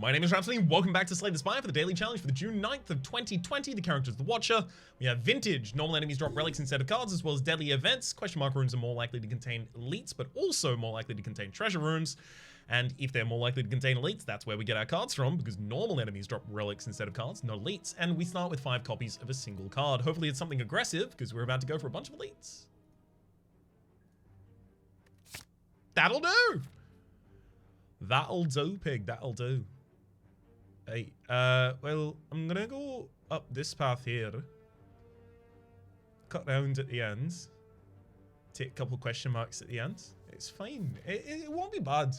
My name is Rhapsody, welcome back to Slay the Spire for the daily challenge for the June 9th of 2020. The character is the Watcher. We have Vintage. Normal enemies drop relics instead of cards, as well as deadly events. Question mark rooms are more likely to contain elites, but also more likely to contain treasure rooms. And if they're more likely to contain elites, that's where we get our cards from, because normal enemies drop relics instead of cards, not elites. And we start with 5 copies of a single card. Hopefully it's something aggressive, because we're about to go for a bunch of elites. That'll do! That'll do, pig. That'll do. Hey, well, I'm gonna go up this path here. Cut round at the ends. Take a couple question marks at the ends. It's fine. It won't be bad.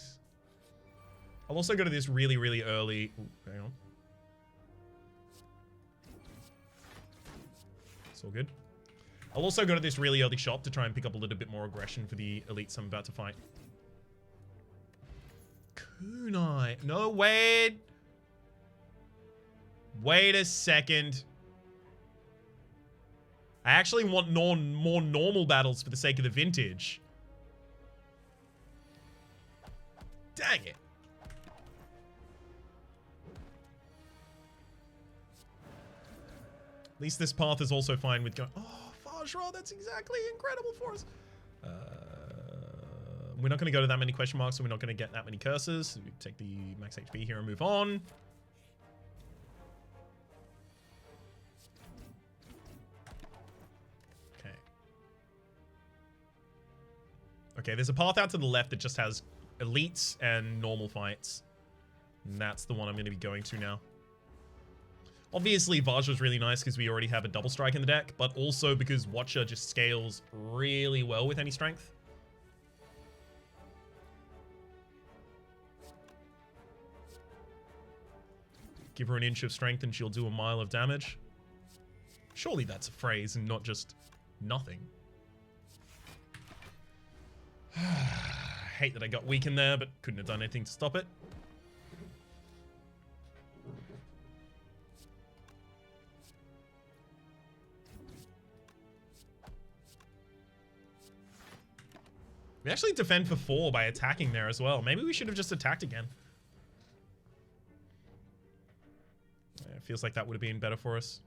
I'll also go to this really, really early... Ooh, hang on. It's all good. I'll also go to this really early shop to try and pick up a little bit more aggression for the elites I'm about to fight. Kunai. No, wait. Wait a second. I actually want more normal battles for the sake of the vintage. Dang it. At least this path is also fine with going... Oh, Vajra, that's exactly incredible for us. We're not going to go to that many question marks, so we're not going to get that many curses. So we take the max HP here and move on. Okay. Okay, there's a path out to the left that just has elites and normal fights. And that's the one I'm going to be going to now. Obviously, Vajra's really nice because we already have a double strike in the deck, but also because Watcher just scales really well with any strength. Give her an inch of strength and she'll do a mile of damage. Surely that's a phrase and not just nothing. Hate that I got weak in there, but couldn't have done anything to stop it. We actually defend for 4 by attacking there as well. Maybe we should have just attacked again. It feels like that would have been better for us.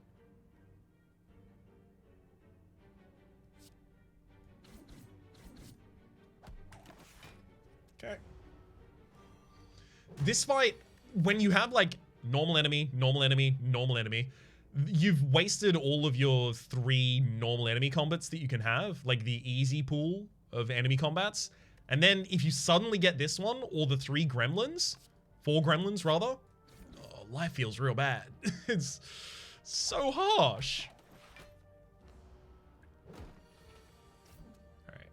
Okay. This fight, when you have like normal enemy, normal enemy, normal enemy, you've wasted all of your 3 normal enemy combats that you can have, like the easy pool of enemy combats. And then if you suddenly get this one, or the 3 gremlins, 4 gremlins rather, life feels real bad. It's so harsh. Alright.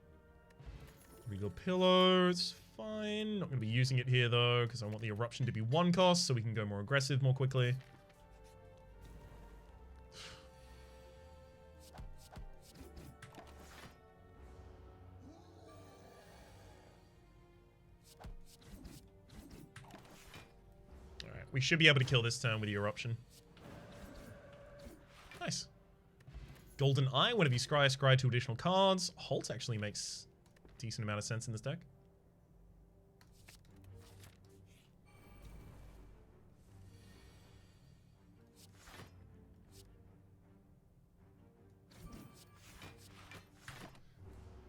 Regal pillow, it's fine. Not going to be using it here though, because I want the eruption to be 1 cost so we can go more aggressive more quickly. We should be able to kill this turn with the eruption. Nice. Golden Eye, whenever you scry 2 additional cards. Halt actually makes a decent amount of sense in this deck.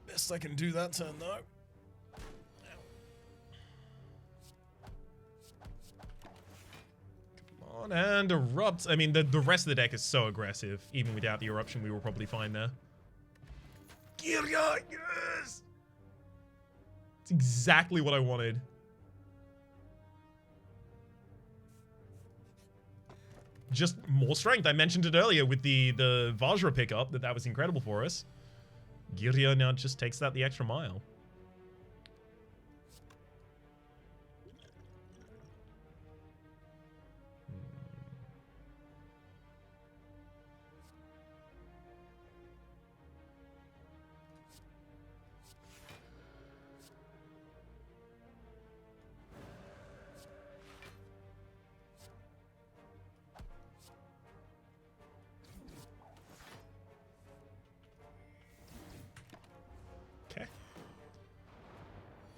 Best I can do that turn though. And erupt. I mean, the rest of the deck is so aggressive. Even without the eruption, we were probably fine there. Giria, yes! It's exactly what I wanted. Just more strength. I mentioned it earlier with the Vajra pickup, that was incredible for us. Giria now just takes that the extra mile.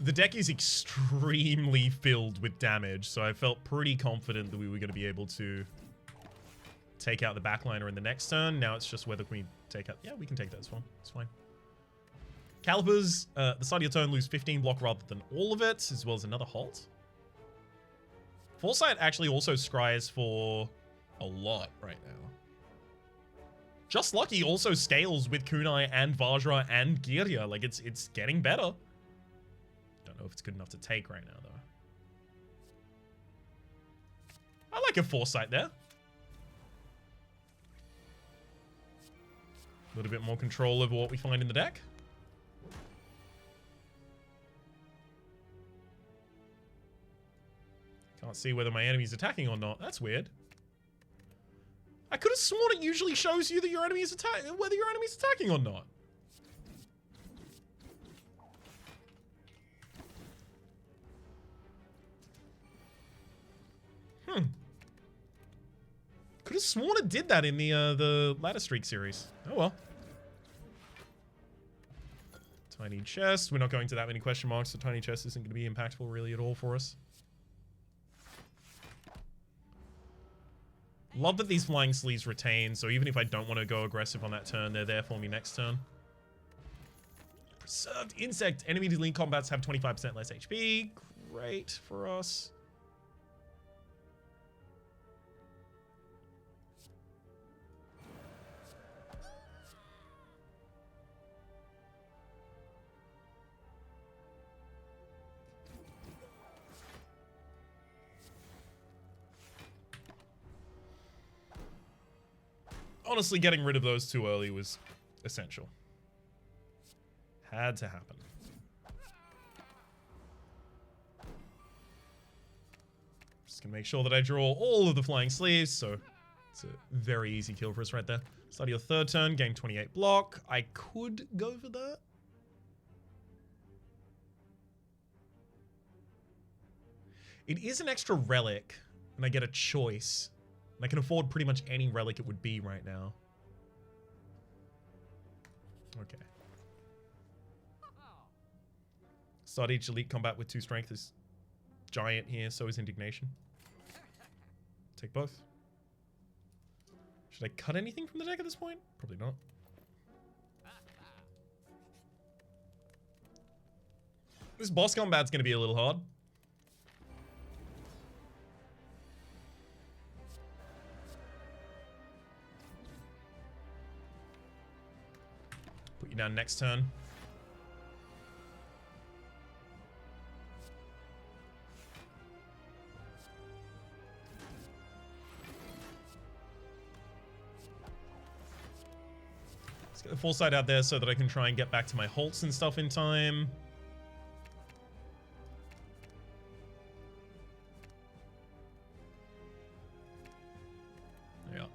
The deck is extremely filled with damage, so I felt pretty confident that we were going to be able to take out the backliner in the next turn. Now it's just whether we take out... Yeah, we can take that as well. It's fine. Calipers, the start of your turn, lose 15 block rather than all of it, as well as another halt. Foresight actually also scries for a lot right now. Just Lucky also scales with Kunai and Vajra and Girya. Like, it's getting better. Don't know if it's good enough to take right now, though. I like a Foresight there. A little bit more control over what we find in the deck. Can't see whether my enemy's attacking or not. That's weird. I could have sworn it usually shows you that your enemy is whether your enemy's attacking or not. Could have sworn it did that in the Ladder Streak series. Oh well. Tiny chest. We're not going to that many question marks, so tiny chest isn't going to be impactful really at all for us. Love that these flying sleeves retain, so even if I don't want to go aggressive on that turn, they're there for me next turn. Preserved Insect. Enemy elite combats have 25% less HP. Great for us. Honestly, getting rid of those too early was essential. Had to happen. Just gonna make sure that I draw all of the flying sleeves, so it's a very easy kill for us right there. Start your third turn, gain 28 block. I could go for that. It is an extra relic, and I get a choice. And I can afford pretty much any relic it would be right now. Okay. Start each elite combat with 2 strength is giant here, so is indignation. Take both. Should I cut anything from the deck at this point? Probably not. This boss combat's gonna be a little hard. Put you down next turn. Let's get the Foresight out there so that I can try and get back to my halts and stuff in time. Yeah.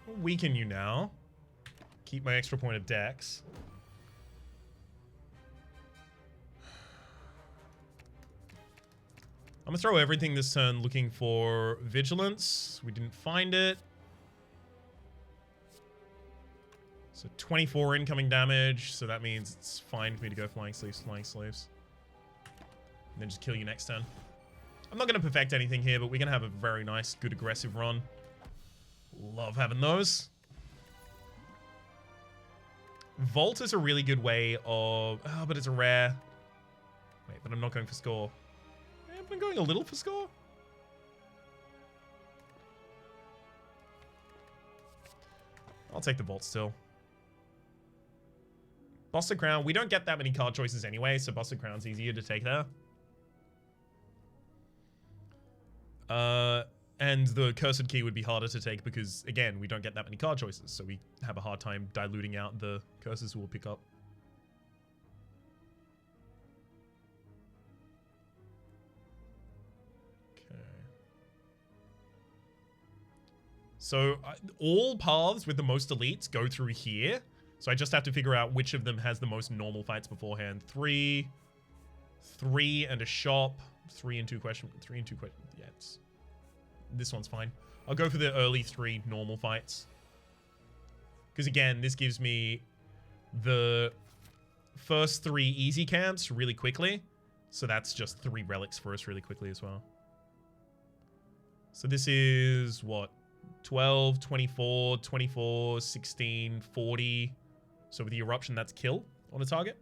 I'll weaken you now. Keep my extra point of dex. I'm gonna throw everything this turn looking for vigilance. We didn't find it. So 24 incoming damage, so that means it's fine for me to go flying sleeves. And then just kill you next turn. I'm not gonna perfect anything here, but we're gonna have a very nice, good aggressive run. Love having those. Vault is a really good way of... Oh, but it's a rare. Wait, but I'm not going for score. I'm going a little for score. I'll take the Vault still. Busted Crown. We don't get that many card choices anyway, so Busted Crown's easier to take there. And the Cursed Key would be harder to take because, again, we don't get that many card choices, so we have a hard time diluting out the curses we'll pick up. Okay. So, all paths with the most elites go through here, so I just have to figure out which of them has the most normal fights beforehand. 3 and a shop. 3 and 2 question. 3 and 2 question. Yeah, it's this one's fine. I'll go for the early 3 normal fights. Because again, this gives me the first 3 easy camps really quickly. So that's just 3 relics for us really quickly as well. So this is, what? 12, 24, 24, 16, 40. So with the eruption, that's kill on a target.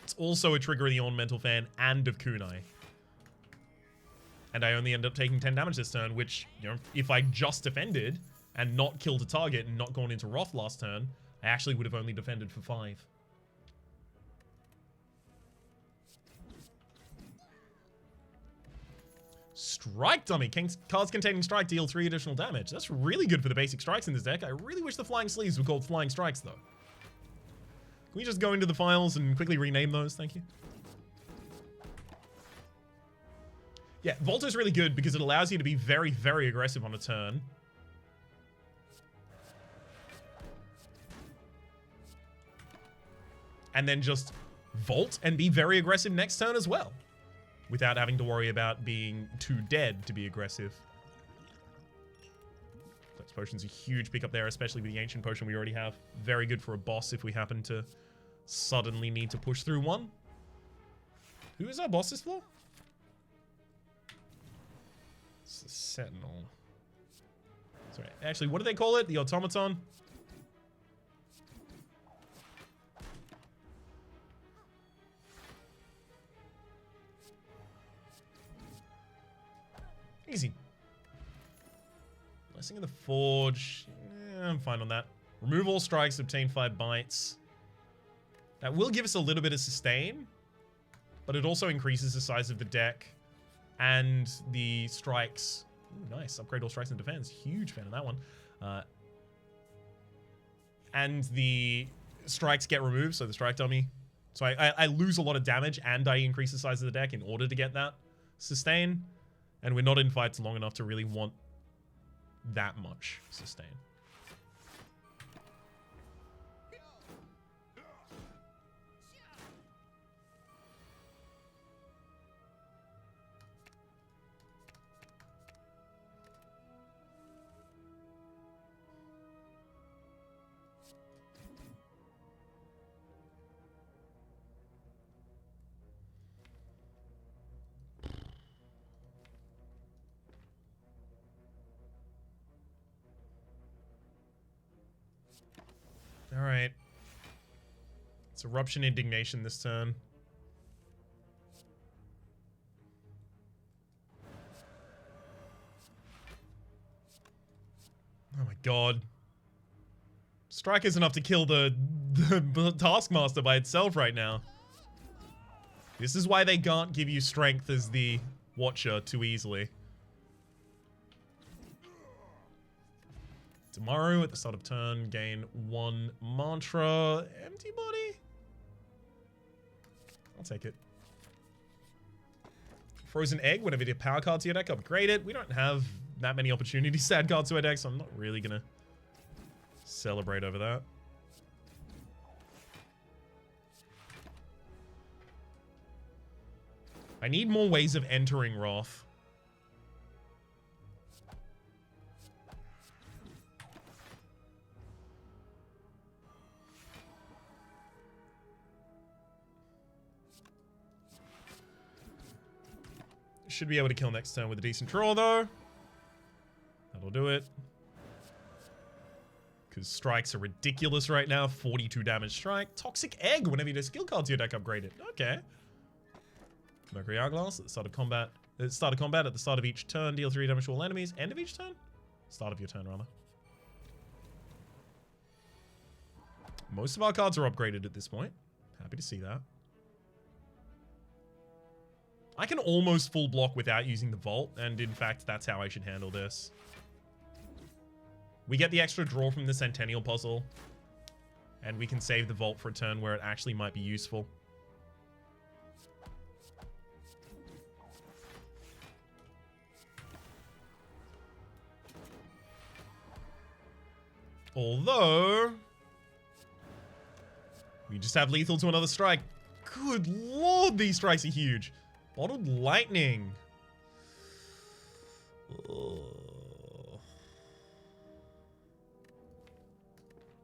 It's also a trigger of the Ornamental Fan and of Kunai. And I only end up taking 10 damage this turn, which, you know, if I just defended and not killed a target and not gone into Wrath last turn, I actually would have only defended for 5. Strike Dummy. Cards containing strike deal 3 additional damage. That's really good for the basic strikes in this deck. I really wish the flying sleeves were called flying strikes, though. Can we just go into the files and quickly rename those? Thank you. Yeah, Volto's really good because it allows you to be very, very aggressive on a turn. And then just Volt and be very aggressive next turn as well, without having to worry about being too dead to be aggressive. Flex Potion's a huge pickup there, especially with the Ancient Potion we already have. Very good for a boss if we happen to suddenly need to push through one. Who is our boss this floor? It's the Sentinel. Sorry, actually, what do they call it? The Automaton? Easy. Blessing of the Forge. I'm fine on that. Remove all strikes, obtain 5 bites. That will give us a little bit of sustain, but it also increases the size of the deck and the strikes. Ooh, nice. Upgrade all strikes and defense. Huge fan of that one. And the strikes get removed, so the strike dummy. So I lose a lot of damage and I increase the size of the deck in order to get that sustain. And we're not in fights long enough to really want that much sustain. Alright. It's Eruption Indignation this turn. Oh my god. Strike is enough to kill the Taskmaster by itself right now. This is why they can't give you strength as the Watcher too easily. Tomorrow, at the start of turn, gain 1 mantra. Empty body? I'll take it. Frozen Egg, whenever you power cards to your deck, upgrade it. We don't have that many opportunities to add cards to our deck, so I'm not really going to celebrate over that. I need more ways of entering Wrath. Should be able to kill next turn with a decent draw, though. That'll do it. Because strikes are ridiculous right now. 42 damage strike. Toxic Egg whenever you do skill cards to your deck upgraded. Okay. Mercury Hourglass at the start of combat. At the start of each turn, deal 3 damage to all enemies. End of each turn? Start of your turn, rather. Most of our cards are upgraded at this point. Happy to see that. I can almost full block without using the Vault, and in fact, that's how I should handle this. We get the extra draw from the Centennial Puzzle, and we can save the Vault for a turn where it actually might be useful. Although, we just have lethal to another strike. Good lord, these strikes are huge. Bottled Lightning.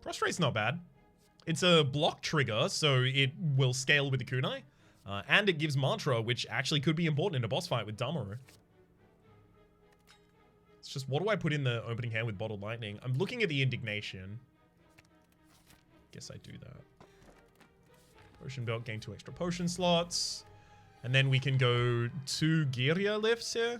Prostrate's not bad. It's a block trigger, so it will scale with the kunai. And it gives mantra, which actually could be important in a boss fight with Damaru. It's just, what do I put in the opening hand with Bottled Lightning? I'm looking at the indignation. Guess I do that. Potion belt, gain 2 extra potion slots. And then we can go 2 Girya lifts here.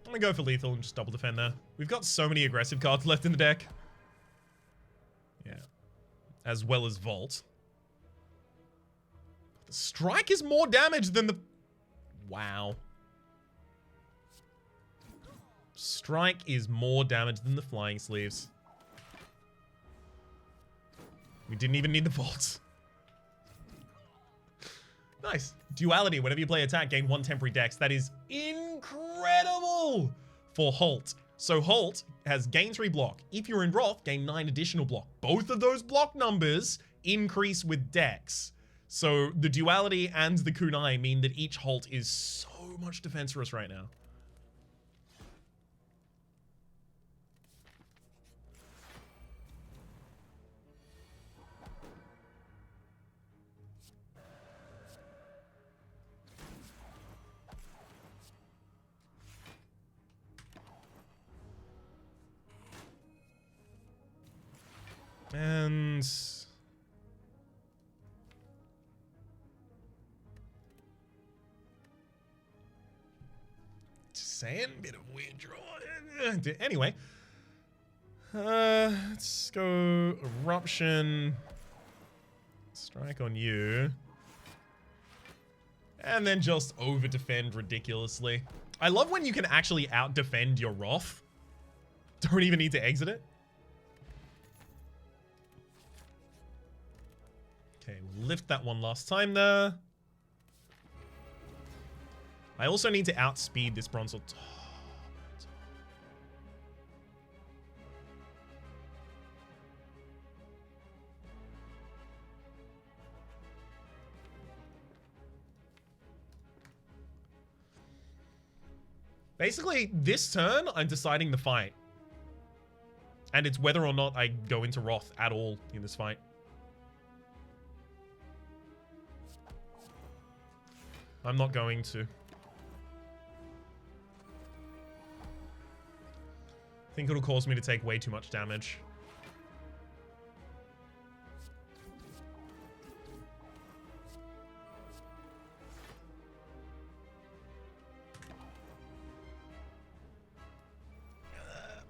I'm gonna go for lethal and just double defend there. We've got so many aggressive cards left in the deck. Yeah. As well as Vault. The strike is more damage than the... Wow. Strike is more damage than the Flying Sleeves. We didn't even need the Vault. Nice. Duality. Whenever you play attack, gain 1 temporary dex. That is incredible for Halt. So Halt has gain 3 block. If you're in Wrath, gain 9 additional block. Both of those block numbers increase with dex. So the Duality and the Kunai mean that each Halt is so much defense for us right now. And just saying, bit of weird draw. Anyway, let's go Eruption, strike on you, and then just over defend ridiculously. I love when you can actually out defend your Wrath. Don't even need to exit it. Okay, we'll lift that one last time there. I also need to outspeed this Bronze. Basically, this turn, I'm deciding the fight. And it's whether or not I go into Wrath at all in this fight. I'm not going to. I think it'll cause me to take way too much damage.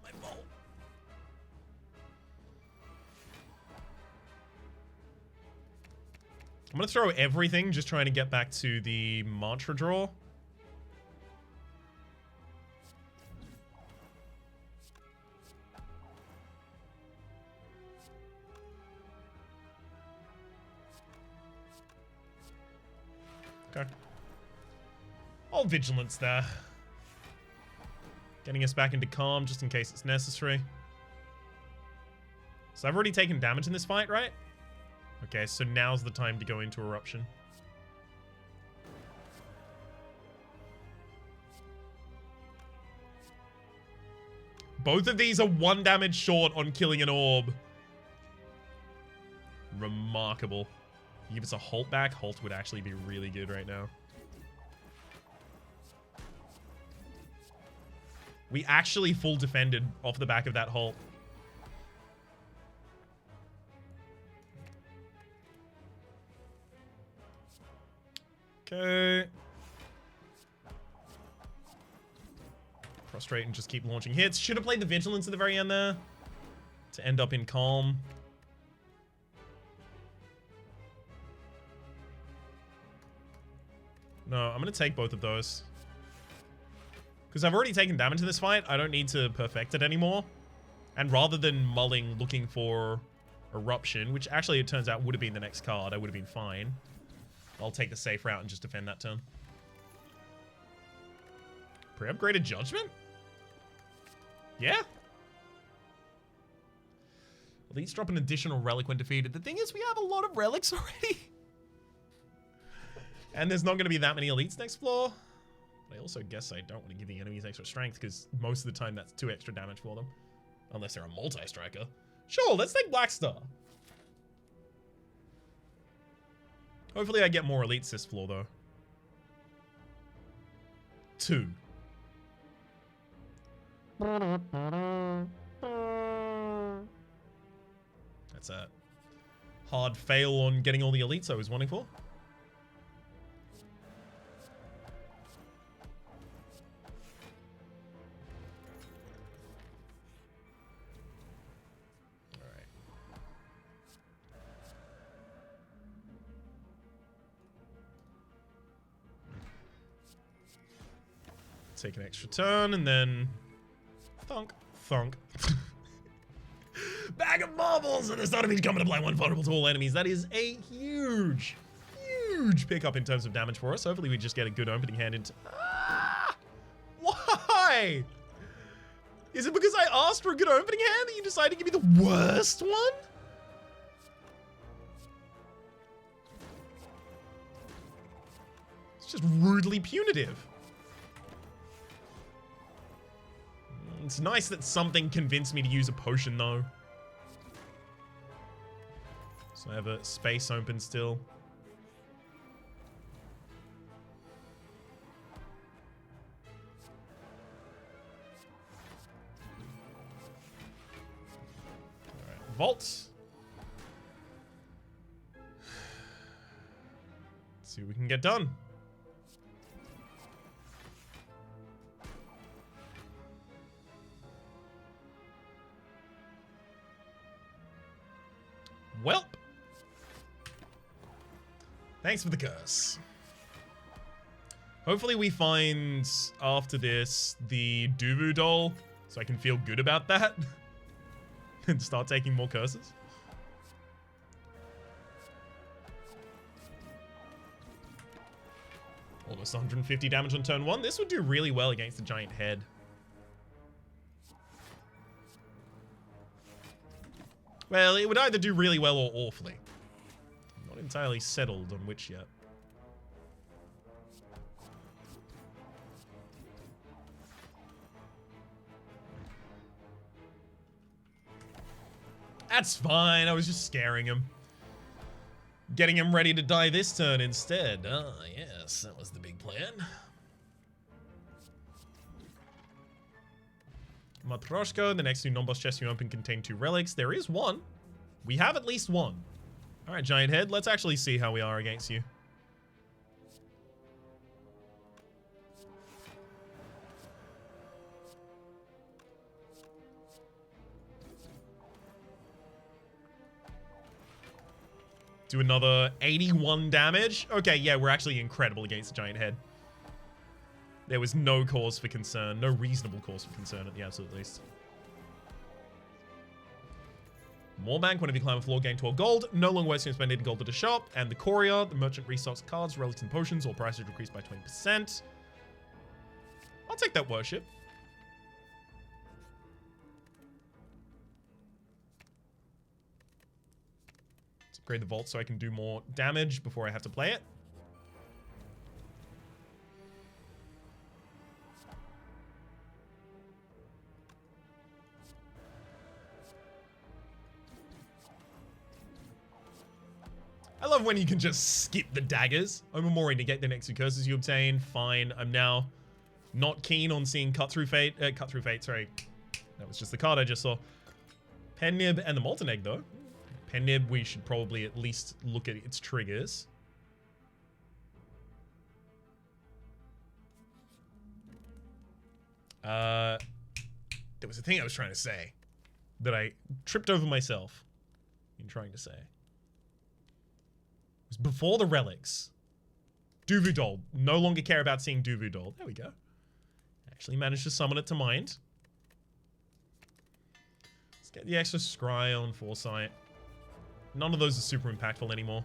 My bolt. I'm going to throw everything, just trying to get back to the mantra draw. Okay. All vigilance there. Getting us back into calm just in case it's necessary. So I've already taken damage in this fight, right? Okay, so now's the time to go into Eruption. Both of these are 1 damage short on killing an orb. Remarkable. You give us a Halt back, Halt would actually be really good right now. We actually full defended off the back of that Halt. Okay. Prostrate and just keep launching hits. Should have played the Vigilance at the very end there to end up in calm. No, I'm going to take both of those. Because I've already taken damage in this fight. I don't need to perfect it anymore. And rather than mulling looking for Eruption, which actually it turns out would have been the next card, I would have been fine. I'll take the safe route and just defend that turn. Pre-upgraded Judgment? Yeah. Elites drop an additional relic when defeated. The thing is, we have a lot of relics already. And there's not going to be that many elites next floor. But I also guess I don't want to give the enemies extra strength because most of the time that's 2 extra damage for them. Unless they're a multi-striker. Sure, let's take Black Star. Hopefully I get more elites this floor though. 2. That's a hard fail on getting all the elites I was wanting for. Alright. Take an extra turn and then thunk, thunk. Bag of marbles, and the start of each coming to play one vulnerable to all enemies. That is a huge, huge pickup in terms of damage for us. Hopefully we just get a good opening hand into... Ah! Why? Is it because I asked for a good opening hand that you decided to give me the worst one? It's just rudely punitive. It's nice that something convinced me to use a potion, though. So I have a space open still. Alright, vault. Let's see what we can get done. Welp. Thanks for the curse. Hopefully we find, after this, the Duvu doll, so I can feel good about that. And start taking more curses. Almost 150 damage on turn 1. This would do really well against the giant head. Well, it would either do really well or awfully. I'm not entirely settled on which yet. That's fine. I was just scaring him. Getting him ready to die this turn instead. Ah, yes, that was the big plan. Matryoshka, the next 2 non-boss chests you open contain 2 relics. There is one. We have at least one. Alright, Giant Head, let's actually see how we are against you. Do another 81 damage. Okay, yeah, we're actually incredible against the Giant Head. There was no cause for concern, no reasonable cause for concern at the absolute least. More bank whenever you climb a floor, gain 12 gold. No longer waste time spending gold at a shop. And the courier, the merchant restocks cards, relics, and potions. All prices decreased by 20%. I'll take that worship. Let's upgrade the vault so I can do more damage before I have to play it. I love when you can just skip the daggers. Omamori, negate the next 2 curses you obtain. Fine. I'm now not keen on seeing Cut Through Fate, sorry. That was just the card I just saw. Pennib and the Molten Egg, though. Pennib, we should probably at least look at its triggers. There was a thing I was trying to say that I tripped over myself in trying to say. Before the relics. Duvu doll. No longer care about seeing Duvu doll. There we go. Actually managed to summon it to mind. Let's get the extra scry on foresight. None of those are super impactful anymore.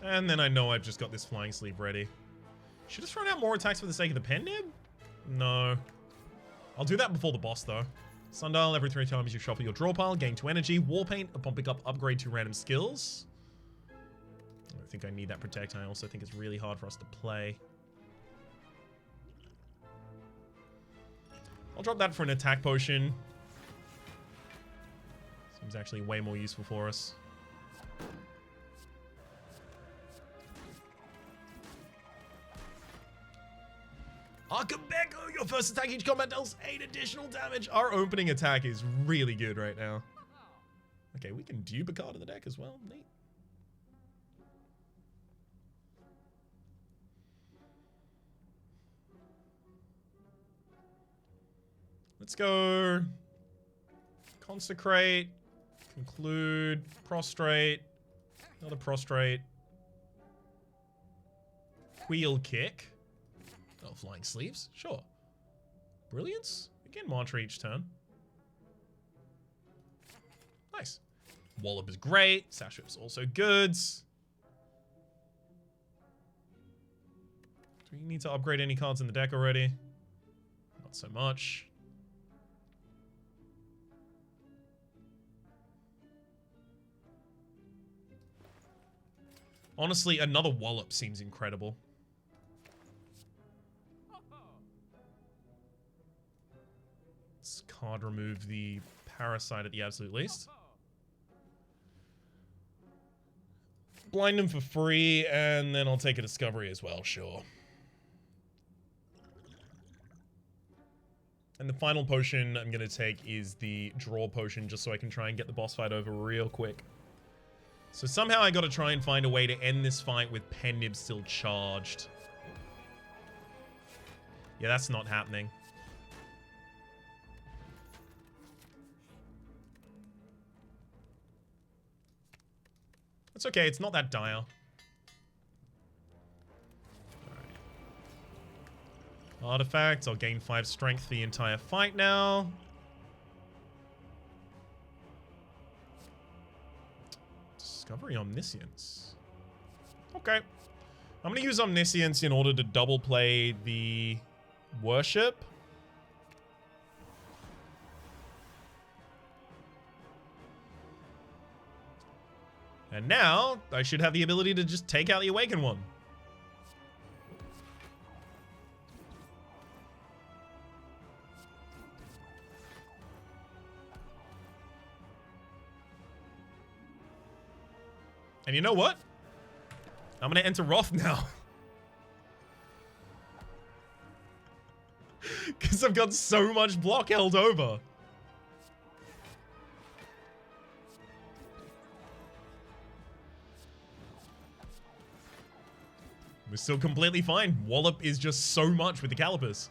And then I know I've just got this flying sleeve ready. Should have thrown out more attacks for the sake of the pen nib? No. I'll do that before the boss, though. Sundial, every 3 times you shuffle your draw pile, gain 2 energy. Warpaint, upon pickup, upgrade 2 random skills. I think I need that protect. I also think it's really hard for us to play. I'll drop that for an attack potion. Seems actually way more useful for us. Arcabecco, your first attack each combat deals 8 additional damage. Our opening attack is really good right now. Okay, we can dupe a card in the deck as well. Neat. Let's go Consecrate, Conclude, Prostrate, another Prostrate, Wheel Kick. Oh, Flying Sleeves, sure. Brilliance, again Mantra each turn. Nice. Wallop is great, Sashup's also good. Do we need to upgrade any cards in the deck already? Not so much. Honestly, another Wallop seems incredible. Let's card remove the Parasite at the absolute least. Blind him for free, and then I'll take a Discovery as well, sure. And the final potion I'm going to take is the Draw Potion, just so I can try and get the boss fight over real quick. So somehow I got to try and find a way to end this fight with Pen Nib still charged. Yeah, that's not happening. It's okay, it's not that dire. Alright. Artifacts, I'll gain 5 strength the entire fight now. Discovery Omniscience. Okay. I'm going to use Omniscience in order to double play the Worship. And now, I should have the ability to just take out the Awakened one. And you know what? I'm gonna enter Wrath now. Because I've got so much block held over. We're still completely fine. Wallop is just so much with the Calipers.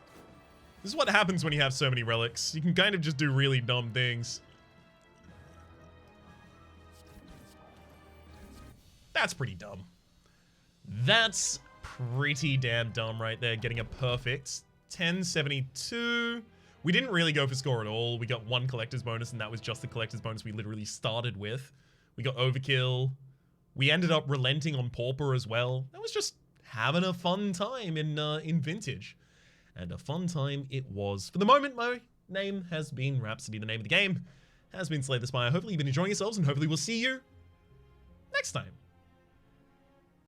This is what happens when you have so many relics. You can kind of just do really dumb things. That's pretty dumb. That's pretty damn dumb right there, getting a perfect 1072. We didn't really go for score at all. We got 1 collector's bonus, and that was just the collector's bonus we literally started with. We got overkill. We ended up relenting on Pauper as well. That was just having a fun time in Vintage. And a fun time it was. For the moment, my name has been Rhapsody. The name of the game has been Slay the Spire. Hopefully you've been enjoying yourselves, and hopefully we'll see you next time.